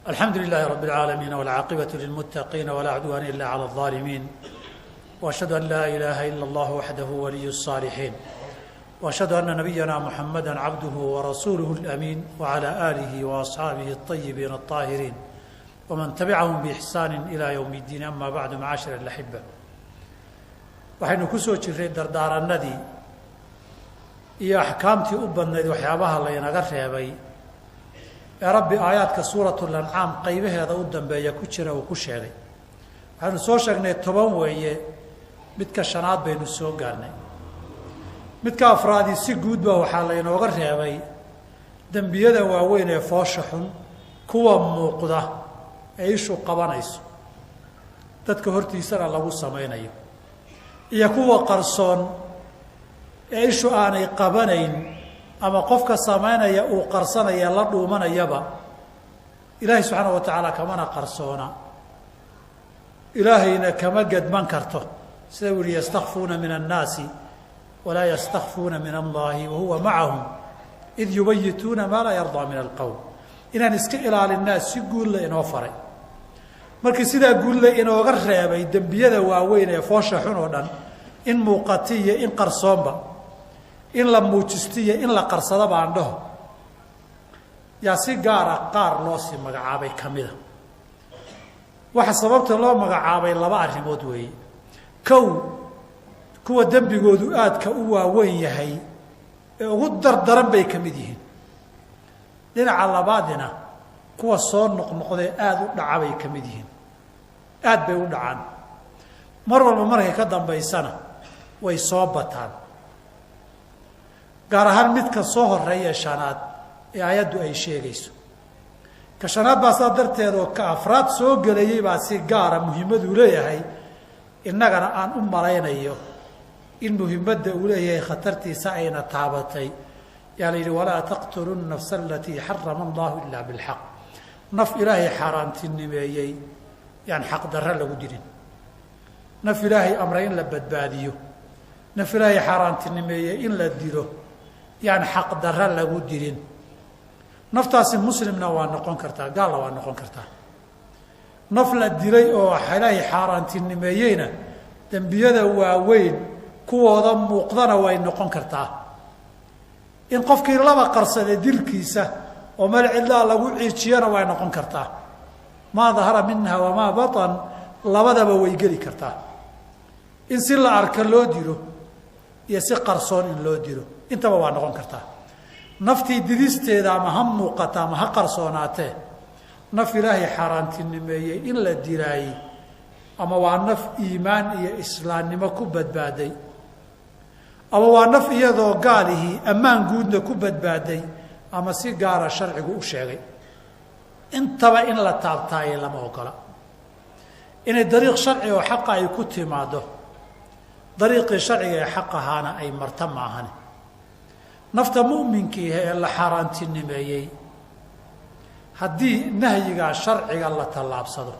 الحمد لله رب العالمين والعاقبة للمتقين ولا عدوان إلا على الظالمين وأشهد أن لا إله إلا الله وحده ولي الصالحين وأشهد أن نبينا محمدا عبده ورسوله الأمين وعلى آله وأصحابه الطيبين الطاهرين ومن تبعهم بإحسان إلى يوم الدين أما بعد معاشر الأحبة waxaynu ku soo jirray dardaaranadii iyo axkaamtii u badnayd waxyaabaha laynaga reebay ee rabbi aayaadka suuratul ancaam qaybaheeda u dambeeya ku jira uu ku sheegay waxaanu soo sheegnay 10 weeye midka shanaad baynu soo gaarnay midka afraadi si guud ba waxaa laynooga reebay dambiyada waaweyn ee foosha xun kuwa muuqda ee ishu qabanayso dadka hortiisana lagu samaynayo iyo kuwa qarsoon ee ishu aanay qabanayn ama qofka sameynaya uu qarsanaya la dhuumanayaba ilaahay subxaanahu wa tacaala kamana qarsoona ilaahayna kama gadman karto sida uu yidhi yastakhfuuna min annaasi walaa yastakhfuuna min allahi wahuwa macahum id yubayituuna maa laa yardaa min alqowl inaan iska ilaalinaa si guulla inoo faray markii sidaa guulla inooga reebay dembiyada waaweyn ee foosha xun oo dhan in muuqatiyo in qarsoonba in la muujistiyo in la qarsado baan dhaho yaa si gaara qaar loo sii magacaabay ka mida waxa sababta loo magacaabay laba arrimood weeye kow kuwa dembigoodu aadka u waaweyn yahay ee ugu dardaran bay ka mid yihiin dhinaca labaadina kuwa soo noqnoqdee aada u dhaca bay ka mid yihiin aad bay u dhacaan mar walba markay ka dambaysana way soo bataan gaar ahaan midka soo horeeya shanaad ee aayaddu ay sheegayso ka shanaad baa saa darteed oo ka afraad soo gelayay baa si gaara muhiimaduu leeyahay innagana aan u malaynayo in muhiimadda uu leeyahay khatartiisa ayna taabatay yaa la yidhi walaa taqtulu nafsa alatii xarama allahu ilaa bilxaq naf ilaahay xaaraantinimeeyey yaan xaq darre lagu dirin naf ilaahay amray in la badbaadiyo naf ilaahay xaaraantinimeeyey in la dilo yaan xaq darre lagu dirin naftaasi muslimna waa noqon kartaa gaalna waa noqon kartaa naf la dilay oo ilaahay xaaraantinimeeyeyna dembiyada waaweyn kuwooda muuqdana way noqon kartaa in qofkii laba qarsade dilkiisa oo meel cidlaa lagu ciijiyana way noqon kartaa maa dahara minha wamaa batan labadaba way geli kartaa in si la arka loo dilo iyo si qarsoon in loo dilo intaba waa noqon kartaa naftii didisteeda ama ha muuqata ama ha qarsoonaatee naf ilaahay xaaraantinimeeyey in la dilaayey ama waa naf iimaan iyo islaamnimo ku badbaaday ama waa naf iyadoo gaalihii ammaan guudna ku badbaaday ama si gaara sharcigu u sheegay intaba in la taabtaaye lama ogola inay dariiq sharci oo xaqa ay ku timaado dariiqii sharciga ee xaq ahaana ay marta maahane nafta mu'minkiiha ee la xaaraantinimeeyey haddii nahyigaa sharciga la tallaabsado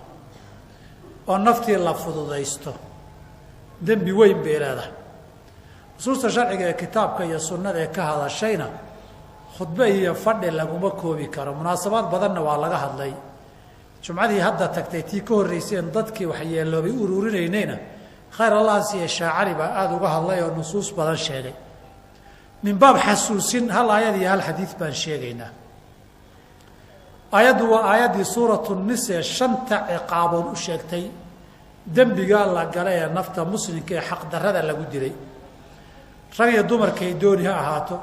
oo naftii la fududaysto dembi weyn bay leedahay nusuusta sharciga ee kitaabka iyo sunnada ee ka hadashayna khudbe iyo fadhi laguma koobi karo munaasabaad badanna waa laga hadlay jumcadii hadda tagtay tii ka horrayseen dadkii waxyeeloobay ururinaynayna khayr allah siiye shaacari baa aada uga hadlay oo nusuus badan sheegay min baab xasuusin hal aayad iyo hal xadiid baan sheegaynaa aayaddu waa aayaddii suuratu nise 5 ciqaabood u sheegtay dembiga la gala ee nafta muslimka ee xaqdarrada lagu dilay rag iyo dumarkay dooni ha ahaato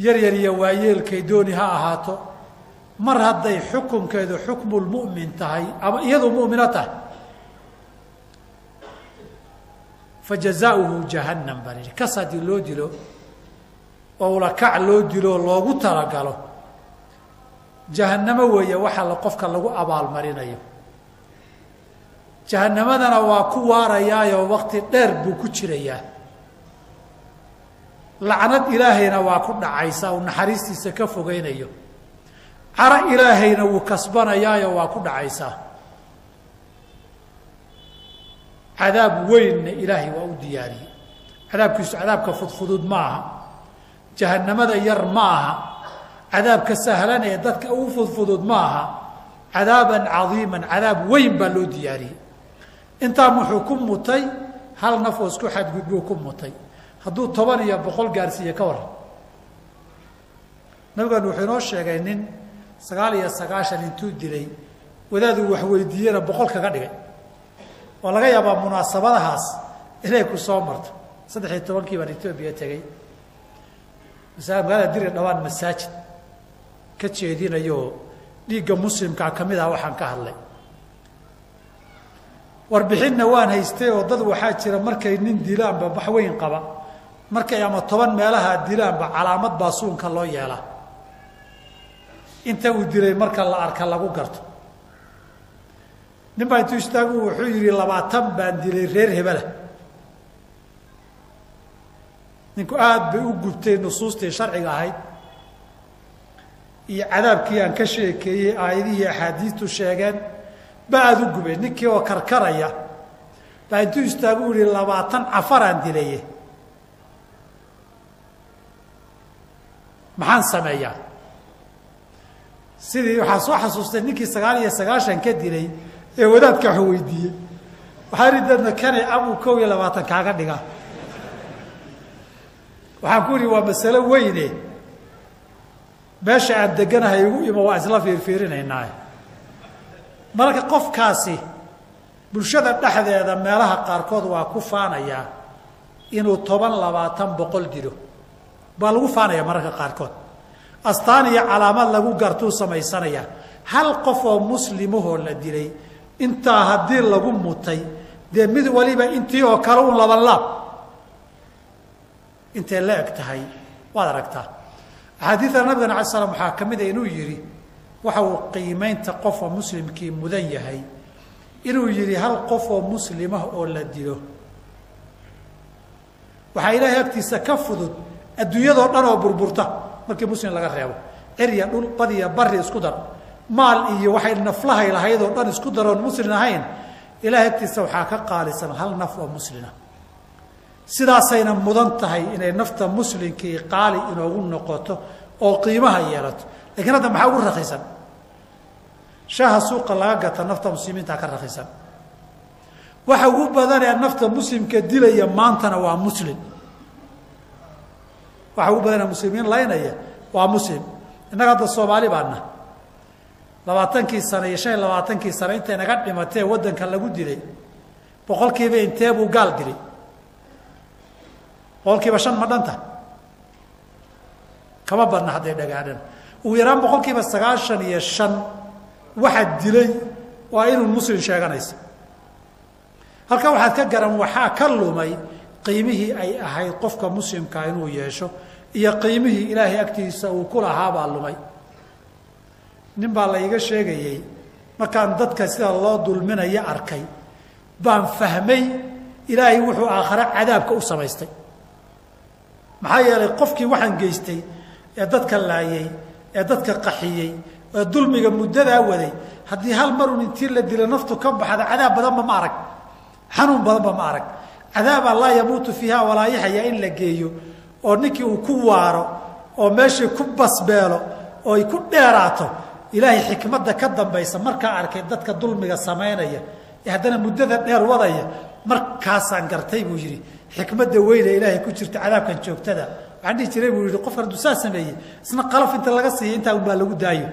yar yar iyo waayeelkay dooni ha ahaato mar hadday xukunkeedu xukmulmu'min tahay ama iyadu mu'mino tahay fa jazaauhu jahannam baa lihi kas haddii loo dilo oo ulakac loo dilo loogu talagalo jahannamo weeye waxa la qofka lagu abaalmarinayo jahannamadana waa ku waarayaayoo waqti dheer buu ku jirayaa lacnad ilaahayna waa ku dhacaysaa uu naxariistiisa ka fogeynayo caro ilaahayna wuu kasbanayaayo waa ku dhacaysaa cadaab weynna ilaahay waa u diyaariyey cadaabkiisu cadaabka fudfudud ma aha jahannamada yar ma aha cadaabka sahlan ee dadka ugu fudfudud ma aha cadaaban cadiiman cadaab weyn baa loo diyaariyey intaa wuxuu ku mutay hal naf oo isku xadgudbuu ku mutay hadduu 10 iyo 100 gaarsiiye ka waran nabigan wuxuu inoo sheegay nin 99 intuu dilay wadaadu wax weydiiyana 100 kaga dhigay oo laga yaabaa munaasabadahaas inay ku soo marto 13 baan Itoobiya tagay magaalada dir dhawaan masaajid ka jeedinayo dhiigga muslimka kamid ah waxaan ka hadlay warbixinna waan haystay oo dad waxaa jira markay nin dilaanba wax weyn qaba markay ama 10 meelaha dilaanba calaamad baasuunka loo yeelaa inta uu dilay marka la arka lagu garto ninbaa intuu istaagu wuxuu yiri 20 baan dilay reer hebela ninku aad bay u gubtay nusuustii sharciga ahayd iyo cadaabkii aan ka sheekeeyay aayadihii axaadiistu sheegeen baad u gubay ninkii oo karkaraya baa intuu istaagu yiri 20 cafaraan dilay maxaan sameeyaa sidii waxaan soo xasuustay ninkii 99 ka dilay ee wadaadka wax weydiiyey waxaa ridadna kanay abu 20 kaaga dhiga waxaan ku yiri waa mas'alo weyne meesha aad deganahay ugu imo waa isla fiirfiirinaynaa marka qofkaasi bulshada dhexdeeda meelaha qaarkood waa ku faanaya inuu 10 20 100 dilo baa lagu faanaya marka qaarkood astaan iyo calaamad lagu gartuu samaysanaya hal qof oo muslimaho la dilay inta hadii lagu mutay de mid waliba intii oo kale uu laba laab intee la eg tahay waad aragtaa xadiidka nabiga sallallahu alayhi wasallam waxa kamid inuu yiri waxa uu qiimeynta qof muslimkii mudan yahay inuu yiri hal qof oo muslim ah oo la dilo waxa ilaahay agtiisa ka fudud adduunyada dhan oo burburta markii muslim laga reebo eriya dhul badiya bari isku dar maal iyo waxay naflahay lahayd oo dhan isku daroon muslim ahayn ilaahay agtiisa waxa ka qaalisan hal naf oo muslim ah sidaasayna mudan tahay inay nafta muslimkii qaali inoogu noqoto oo qiimaha yeelato laakiin hadda maxaa ugu raqiisan shaaha suuqa laga gata nafta muslimiinta ka raqiisan waxa ugu badan ee nafta muslimka dilaya maantana waa muslim waxa ugu badan muslimiin laynaya waa muslim inaga dad Soomaali baana 20 sano iyo 25 sano inta naga dhimatay wadanka lagu dilay boqolkiiba intee buu gaal dilay boqolkiiba 5 ma dhanta kama badna haday dhagaadan uu yaraan boqolkiiba 95 waxa dilay waa inuu muslim sheeganayso halka waxaad ka garan waxa ka lumay qiimihii ay ahayd qofka muslimka inuu yeesho iyo qiimihii ilaahay agtiisa uu ku lahaa baa lumay nin baa la iga sheegayay markaan dadka sida loo dulminayo arkay baan fahmay ilaahay wuxuu aakhira cadaabka u samaystay maxaa yeelay qofkii waxaan geystay ee dadka laayay ee dadka qaxiyay ee dulmiga muddada waday haddii hal mar uu intii la dilo naftu ka baxda cadaab badan ma arag xanuun badan ma arag cadaab Allah yamuutu fiha wala yahya in la geeyo oo ninkii uu ku waaro oo meeshii ku basbeelo oo ay ku dheeraato ilaahay xikmadda ka dambaysa marka arkay dadka dulmiga sameynaya ee haddana muddada dheer wadaya markaasaan gartay buu yiri xikmadda weyn ee ilaahay ku jirta cadaabkan joogtada waxaan dhihi jiray buu yiri qofka dusaa sameeyay isna qalaf inta laga siiyay inta uu baa lagu daayo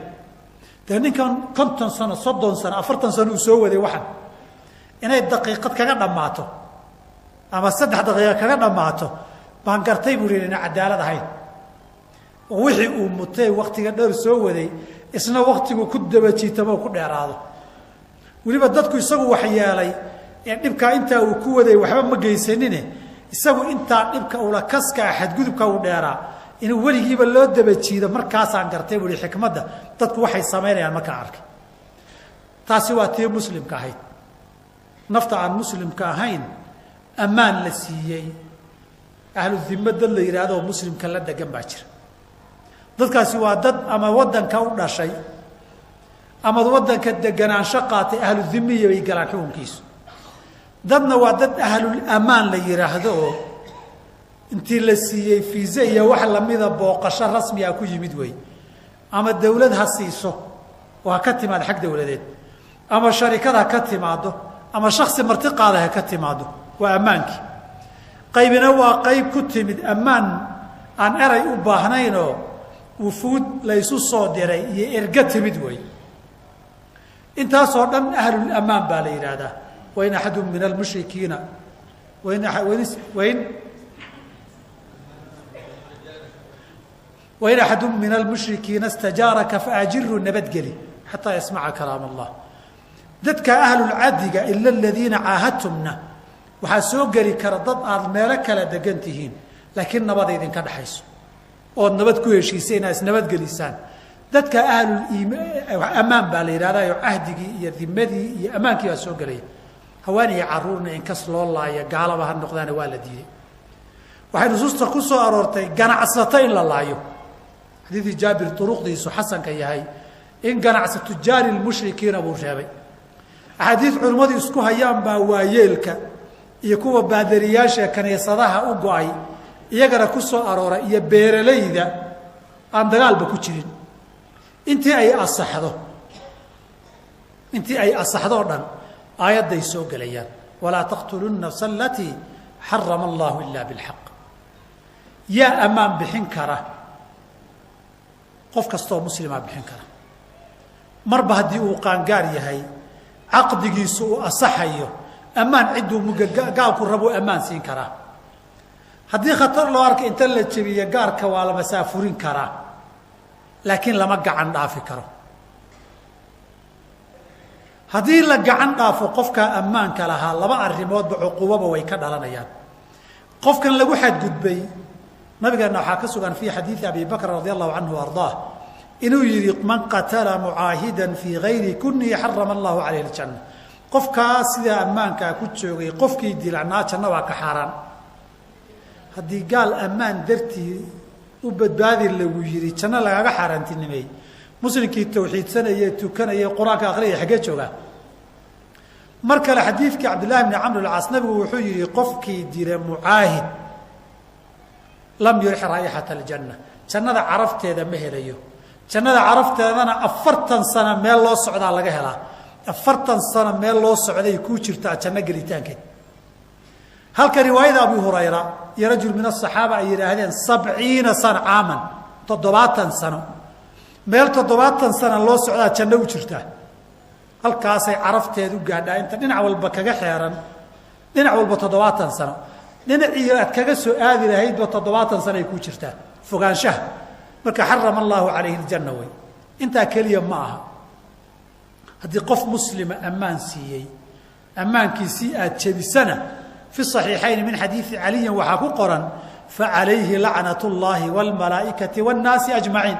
ninkan 50 sano 30 sano 40 sano uu soo waday waxan inay daqiiqad kaga dhamaato ama 3 daqiiqo kaga dhamaato baan gartay buu yiri in cadaalad ahayn wixii uu mutay waqtiga dheer soo waday isna waqtigu ku daba jiitamo ku dheeraado waliba dadku isagu wax yeelay ee dhibka inta uu ku waday waxba ma geysanine isagu inta dhibka uu la kaska xadgudubka uu dheeraa inuu waligiiba loo daba jiido markaas aan gartay buu xikmadda dadku waxay sameeyaan marka arkay taasi waa tii muslimka ahayd nafta aan muslimka ahayn amaan la siiyay ahlu dhimmadda la yiraahdo muslimka la dhagan baa jira dadkaasi waa dad ama wadanka u dhashay ama wadanka deganaansho qaatay ahlu dhimmiye ay galaan xukunkiisu dadna waa dad ahlul amaan la yiraahdo intii la siiyay fiisa iyo wax la mida booqasho rasmi ah ku yimid way ama dawlad ha siiso waa ka timaad xag dawladeed ama sharikada ka timaado ama shakhsi marti qaadaha ka timaado waa ammaankii qaybina waa qayb ku timid ammaan aan eray u baahnaynoo wufuud laysu soo diray iyo erga timid wey intaasoo dhan ahlul ammaan baa la yidhaahdaa wain axadu min almushrikiina wain axadu min almushrikiina istajaaraka faajirhu nabadgeli xataa yasmaca kalaam allah dadka ahlulcadiga ila aladiina caahadtumna waxaa soo geli kara dad aad meelo kala degan tihiin laakiin nabada idinka dhexayso ood nabad ku heshiisa inaad isnabadgelisaan dadka ahlul-ammaan baa la yidhahdayo cahdigii iyo dimadii iyo ammaankii baa soo gelaya hawaaniya caruurna inkas loo laayo gaalaba ha noqdaana waa la diiday waxay nusuusta ku soo aroortay ganacsato in la laayo xadiidii jaabir duruqdiisu xasanka yahay in ganacsa tujaari lmushrikiina buu reebay axaadiid culimmadu isku hayaan baa waayeelka iyo kuwa baadariyaasha kaniisadaha u go-ay iyagana ku soo arooray iyo beeralayda aan dagaalba ku jirin intii ay asaxdo o dhan aayadday soo gelayaan walaa taqtuluu nafsa alatii xarama allahu ila bilxaq yaa ammaan bixin kara qof kastooo muslimaa bixin kara marba haddii uu qaangaar yahay caqdigiisu uu asaxayo ammaan cidduu gaalku rabuu ammaan siin karaa haddii khatar loo arka inta la jebiye gaarka waa la masaafurin karaa laakiin lama gacan dhaafi karo haddii la gacan dhaafo qofkaa ammaanka lahaa laba arrimoodba cuquubaba way ka dhalanayaan qofkan lagu xadgudbay nabigeena waxaa ka sugan fii xadiidi abi bakr radi allahu canhu ardaah inuu yihi man qatala mucaahidan fii gayri kunihi xarama allahu calayh aljanna qofkaa sidaa ammaankaa ku joogay qofkii dilacnaa janno waa ka xaaraan haddii gaal ammaan dartii u badbaadi lagu yihi janno lagaaga xaaraantinimeey muslimkii tawxiidsanayee tukanayee qur-aanka akhriyaya xaggee joogaa mar kale xadiidkii cabdillahi bni camr alcaas nabigu wuxuu yihi qofkii dila mucaahid lam yurix raa'ixata aljanna jannada carafteeda ma helayo jannada carafteedana 40 sano meel loo socdaa laga helaa 40 sano meel loo socday ku jirtaa janno gelitaankeed halka riwaayada abu hurayra iyo rajul min as-saxaaba ay yiraahdeen 70 sano caaman 70 sano meel 70 sano loo socdaa janno u jirtaa halkaasay carafteedu gaadhaa inta dhinac walba kaga xeeran dhinac walba 70 sano dhinacii aad kaga soo aadi lahaydba 70 sano ay ku jirtaa fogaanshaha marka xarama allahu calayhi aljanna way intaa keliya ma aha haddii qof muslima ammaan siiyey ammaankiisii aad jebisana fi saxiixayn min xadiidi caliyin waxaa ku qoran facalayhi lacnat اllahi wاlmalaa'ikati wاnnaasi ajmaciin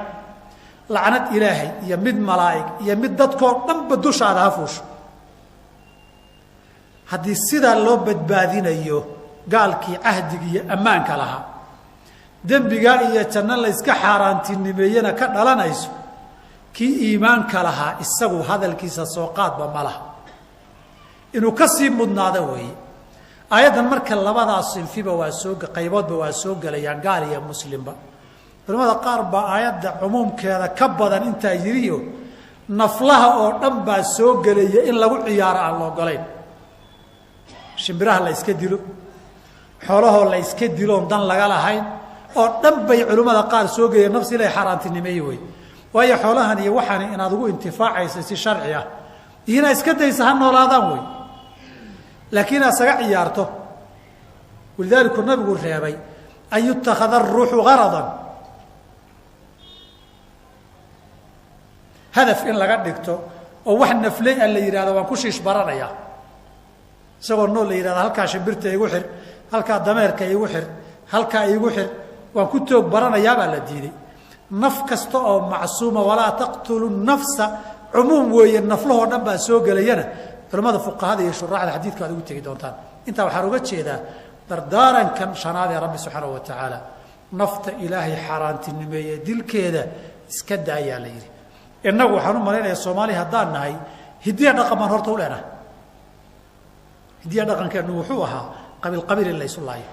lacnad ilaahay iyo mid malaa'ig iyo mid dadkoo dhanba dushaada ha fuusho haddii sidaa loo badbaadinayo gaalkii cahdiga iyo ammaanka lahaa dembigaa iyo janno la yska xaaraantinimeeyena ka dhalanayso kii iimaanka lahaa isagu hadalkiisa soo qaadba ma laha inuu ka sii mudnaado weeye aayaddan marka labadaas sinfiba waa soo qayboodba waa soo gelayaan gaal iyo muslimba culamada qaar baa aayadda cumuumkeeda ka badan intaa yiriyo naflaha oo dhan baa soo gelaya in lagu ciyaaro aan la ogolayn shimbiraha la yska dilo xoolahoo la yska diloon dan laga lahayn oo dhan bay culimmada qaar soo geeyeen nafsi ilay xaaraantinimeeye wey waayo xoolahan iyo waxaani inaad ugu intifaacaysa si sharci ah iyo inaad iska daysa ha noolaadaan wey laakiin inaad isaga ciyaarto walidaalika nabigu reebay an yutakhada aruuxu garadan hadaf in laga dhigto oo wax nafley a la yidhahdo waan ku shiish baranayaa isagoo nool la yidhahdo halkaa shimbirta igu xir halkaa dameerka igu xir halkaa igu xir waan ku toog baranayaabaa la diiday naf kasta oo macsuuma walaa taqtulu nafsa cumuum weeye naflahoo dhan baa soo gelayana culamada fuqahada iyo shuraaxda xadiidka aad ugu tegi doontaan intaa waxaan uga jeedaa dardaarankan shanaad ee rabbi subxaanahu wa tacaala nafta ilaahay xaaraantinimeeye dilkeeda iska daayaa la yidhi innagu waxaan u malaynayaa soomaali haddaan nahay hidiya dhaqan baan horta u leenahay hidiya dhaqankeennu wuxuu ahaa qabiil qabiil in la ysu laayo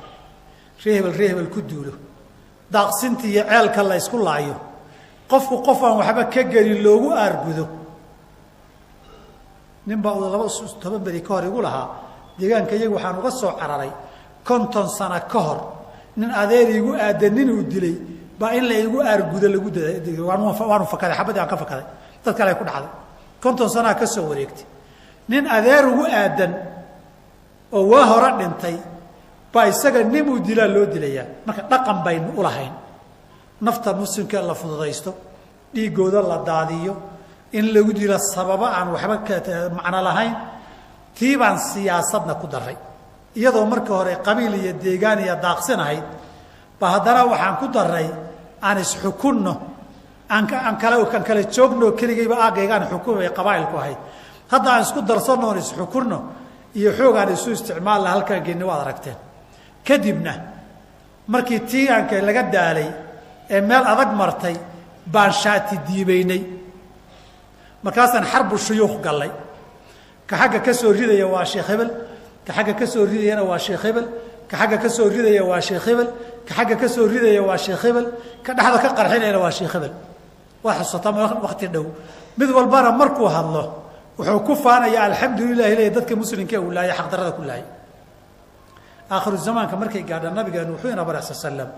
ree hebel ku duulo daaqsinta iyo ceelka la ysku laayo qofku qof aan waxba ka gelin loogu aargudo nin baa 2 beri ka hor igu lahaa deegaanka iyagu waxaan uga soo cararay 50 sano ka hor nin adeer igu aadan nin uu dilay baa in la igu aargudo lagu daday waanu fakaday xabadii aan ka fakaday dad kale ay ku dhacday 50 sano ka soo wareegtay nin adeer ugu aadan oo waa hore dhintay baa isaga nin uu dilaa loo dilayaa marka dhaqan baynu u lahayn nafta muslimka la fududaysto dhiigooda la daadiyo in lagu dilo sababa aan waxba ka macna lahayn tiibaan siyaasadna ku daray iyadoo marka hore qabiil iyo deegaan iyo daaqsanahay ba haddana waxaan ku daray aan isxukunno aan kala joogno keligayba aagaygaan xukumay qabaa'ilku ahayd hadda aan isku darsanno aan isxukunno iyo xoog aan isu isticmaalna halkaan geeni waad aragteen kadibna markii tiigaanka laga daalay ee meel adag martay baan shaati diibaynay markaasaan xarbu shuyuukh gallay ka xagga ka soo ridaya waa sheekh hebel ka xagga ka soo ridayana waa sheekh hebel ka xagga ka soo ridaya waa sheekh hebel ka xagga ka soo ridaya waa sheekh hebel ka dhexda ka qarxinayna waa sheekh hebel waa xusataa waqti dhow mid walbana markuu hadlo wuxuu ku faanaya alxamdulilah ilaahay dadka muslimka uu laayay xaq darada ku laayay aakhiru zamaanka markay gaadhaan nabigeenu wuxuu ina baray sallam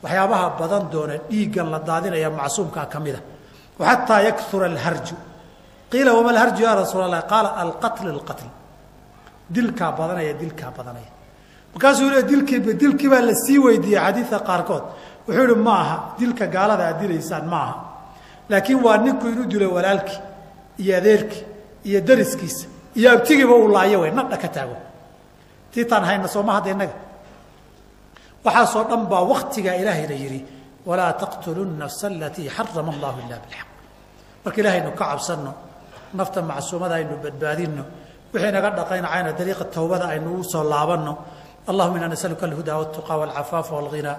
waxyaabaha badan doona dhiigan la daadinaya macsuumka kamida وحتى يكثر الهرج قيل وما الهرج يا رسول الله قال القتل دلك بدنيا دلك بدنيا markaasuu yiri dilki baa la sii weydiiyay xadiiska qaarkood wuxuu yiri maaha dilka gaalada aad dilaysaan maaha laakiin waa ninku inuu dilo walaalki iyo adeerki iyo dariskiisa iyo abtigiiba uu laayo way nadha ka taago tiitan hayna Soomaha deenaga waxa soo dhan baa waqtiga Ilaahayna yiri wala taqtulun nafsa allati harrama Allah illa bil haqq marka Ilaahayna ka cabsano nafta macsuumada aynu badbaadino wixii naga dhaqayna ayna dariiqa tawbada aynu soo laabano اللهم إنا نسألك الهدى والتقى والعفاف والغنى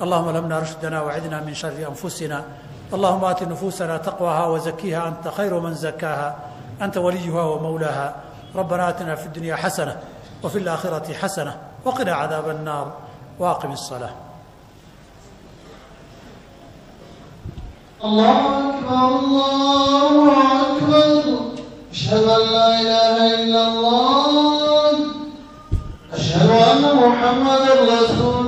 اللهم لمنا رشدنا وعدنا من شر أنفسنا اللهم آت نفوسنا تقواها وزكيها أنت خير من زكاها أنت وليها ومولاها ربنا آتنا في الدنيا حسنة وفي الآخرة حسنة وقنا عذاب النار واقم الصلاة الله أكبر الله أكبر أشهد أن لا إله إلا الله أشهد أن محمدا رسول